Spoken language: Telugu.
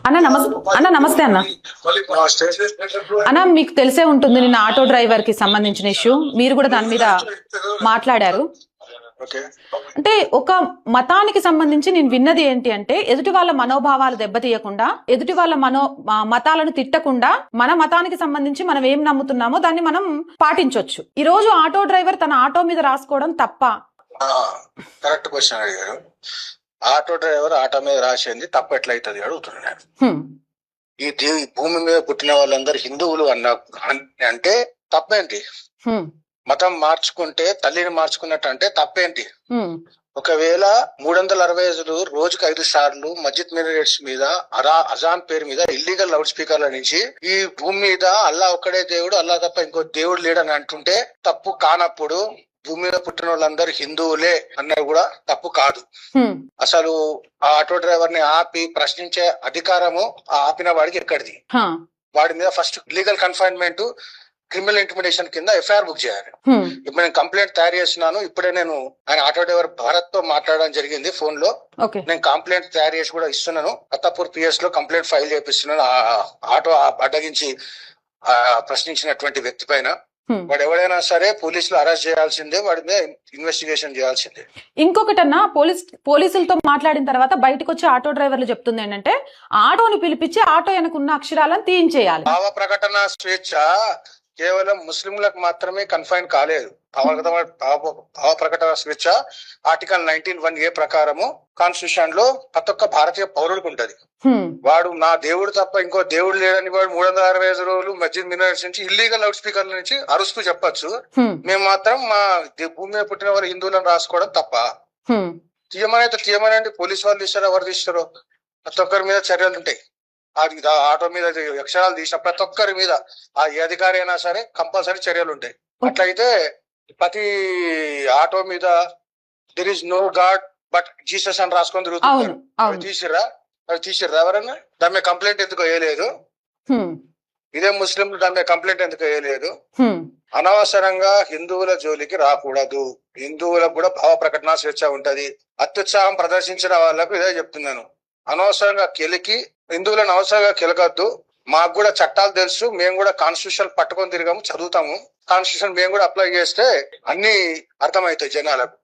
అన్న నమస్తే అన్న. అన్న మీకు తెలిసే ఉంటుంది నిన్న ఆటో డ్రైవర్ కి సంబంధించిన ఇష్యూ, మీరు కూడా దాని మీద మాట్లాడారు. అంటే ఒక మతానికి సంబంధించి నేను విన్నది ఏంటి అంటే, ఎదుటి వాళ్ళ మనోభావాలు దెబ్బతీయకుండా, ఎదుటి వాళ్ళ మతాలను తిట్టకుండా, మన మతానికి సంబంధించి మనం ఏం నమ్ముతున్నామో దాన్ని మనం పాటించవచ్చు. ఈ రోజు ఆటో డ్రైవర్ తన ఆటో మీద రాసుకోవడం తప్ప? కరెక్ట్ క్వశ్చన్ అడిగారు. ఆటో డ్రైవర్ ఆటో మీద రాసింది తప్పు ఎట్లయితుంది అడుగుతున్నాను. ఈ భూమి మీద పుట్టిన వాళ్ళందరూ హిందువులు అంటే తప్పేంటి? మతం మార్చుకుంటే తల్లిని మార్చుకున్నట్టు అంటే తప్పేంటి? ఒకవేళ 365 రోజుకు 5 సార్లు మస్జిద్ మినరేట్స్ మీద అజాన్ పేరు మీద ఇల్లీగల్ లౌడ్ స్పీకర్ల నుంచి ఈ భూమి మీద అల్లా ఒక్కడే దేవుడు, అల్లా తప్ప ఇంకో దేవుడు లేడని అంటుంటే తప్పు కానప్పుడు భూమి మీద పుట్టిన వాళ్ళందరూ హిందువులే అన్నది కూడా తప్పు కాదు. అసలు ఆ ఆటో డ్రైవర్ ని ఆపి ప్రశ్నించే అధికారము ఆ ఆపిన వాడికి ఎక్కడిది? వాడి మీద first legal confinement, criminal intimidation కింద ఎఫ్ఐఆర్ బుక్ చేయాలి. ఇప్పుడు నేను కంప్లైంట్ తయారు చేస్తున్నాను. ఇప్పుడే నేను ఆయన ఆటో డ్రైవర్ భరత్ తో మాట్లాడడం జరిగింది ఫోన్ లో. నేను కంప్లైంట్ తయారు చేసి కూడా ఇస్తున్నాను. అత్తాపూర్ పిఎస్ లో కంప్లైంట్ ఫైల్ చేపిస్తున్నాను. ఆటో అడ్డగించి ప్రశ్నించినటువంటి వ్యక్తి పైన వాడు ఎవరైనా సరే పోలీసులు అరెస్ట్ చేయాల్సిందే, వాడి మీద ఇన్వెస్టిగేషన్ చేయాల్సిందే. ఇంకొకటన్నా, పోలీసులతో మాట్లాడిన తర్వాత బయటకు వచ్చి ఆటో డ్రైవర్లు చెప్తుంది ఏంటంటే, ఆటోని పిలిపించి ఆటో వెనకున్న అక్షరాలను తీయించేయాలి. భావ ప్రకటన స్వేచ్ఛ కేవలం ముస్లింలకు మాత్రమే కన్ఫైన్ కాలేదు. భావ ప్రకటన స్వేచ్ఛ ఆర్టికల్ 19(1)A ప్రకారము కాన్స్టిట్యూషన్ లో ప్రతి ఒక్క భారతీయ పౌరుడికి ఉంటది. వాడు నా దేవుడు తప్ప ఇంకో దేవుడు లేడని వాడు 365 రోజులు మస్జిద్ మినరేట్స్ నుంచి ఇల్లీగల్ లౌడ్ స్పీకర్ల నుంచి అరుస్తూ చెప్పొచ్చు. మేము మాత్రం మా భూమి మీద పుట్టిన వారు హిందువులను రాసుకోవడం తప్ప. తీయమనండి, పోలీసు వాళ్ళు తీస్తారో ఎవరు తీస్తారో ప్రతి ఒక్కరి మీద చర్యలు ఉంటాయి. ఆటో మీద అక్షరాలు తీసిన ప్రతి ఒక్కరి మీద ఏ అధికారి అయినా సరే కంపల్సరీ చర్యలు ఉంటాయి. అట్లయితే ప్రతి ఆటో మీద there is no god but Jesus అని రాసుకొని తిరుగుతున్నారు. తీసిర్రా ఎవరన్నా? దాని మీద కంప్లైంట్ ఎందుకు వేయలేదు? ఇదే ముస్లింలు దాని మీద కంప్లైంట్ ఎందుకు వేయలేదు? అనవసరంగా హిందువుల జోలికి రాకూడదు. హిందువులకు కూడా భావ ప్రకటన స్వేచ్ఛ ఉంటది. అత్యుత్సాహం ప్రదర్శించిన వాళ్ళకు ఇదే చెప్తున్నాను. అనవసరంగా హిందువులను అవసరంగా కెలకద్దు. మాకు కూడా చట్టాలు తెలుసు. మేము కూడా కాన్స్టిట్యూషన్ పట్టుకొని తిరిగాము, చదువుతాము. కాన్స్టిట్యూషన్ మేము కూడా అప్లై చేస్తే అన్ని అర్థమవుతాయి జనాలకు.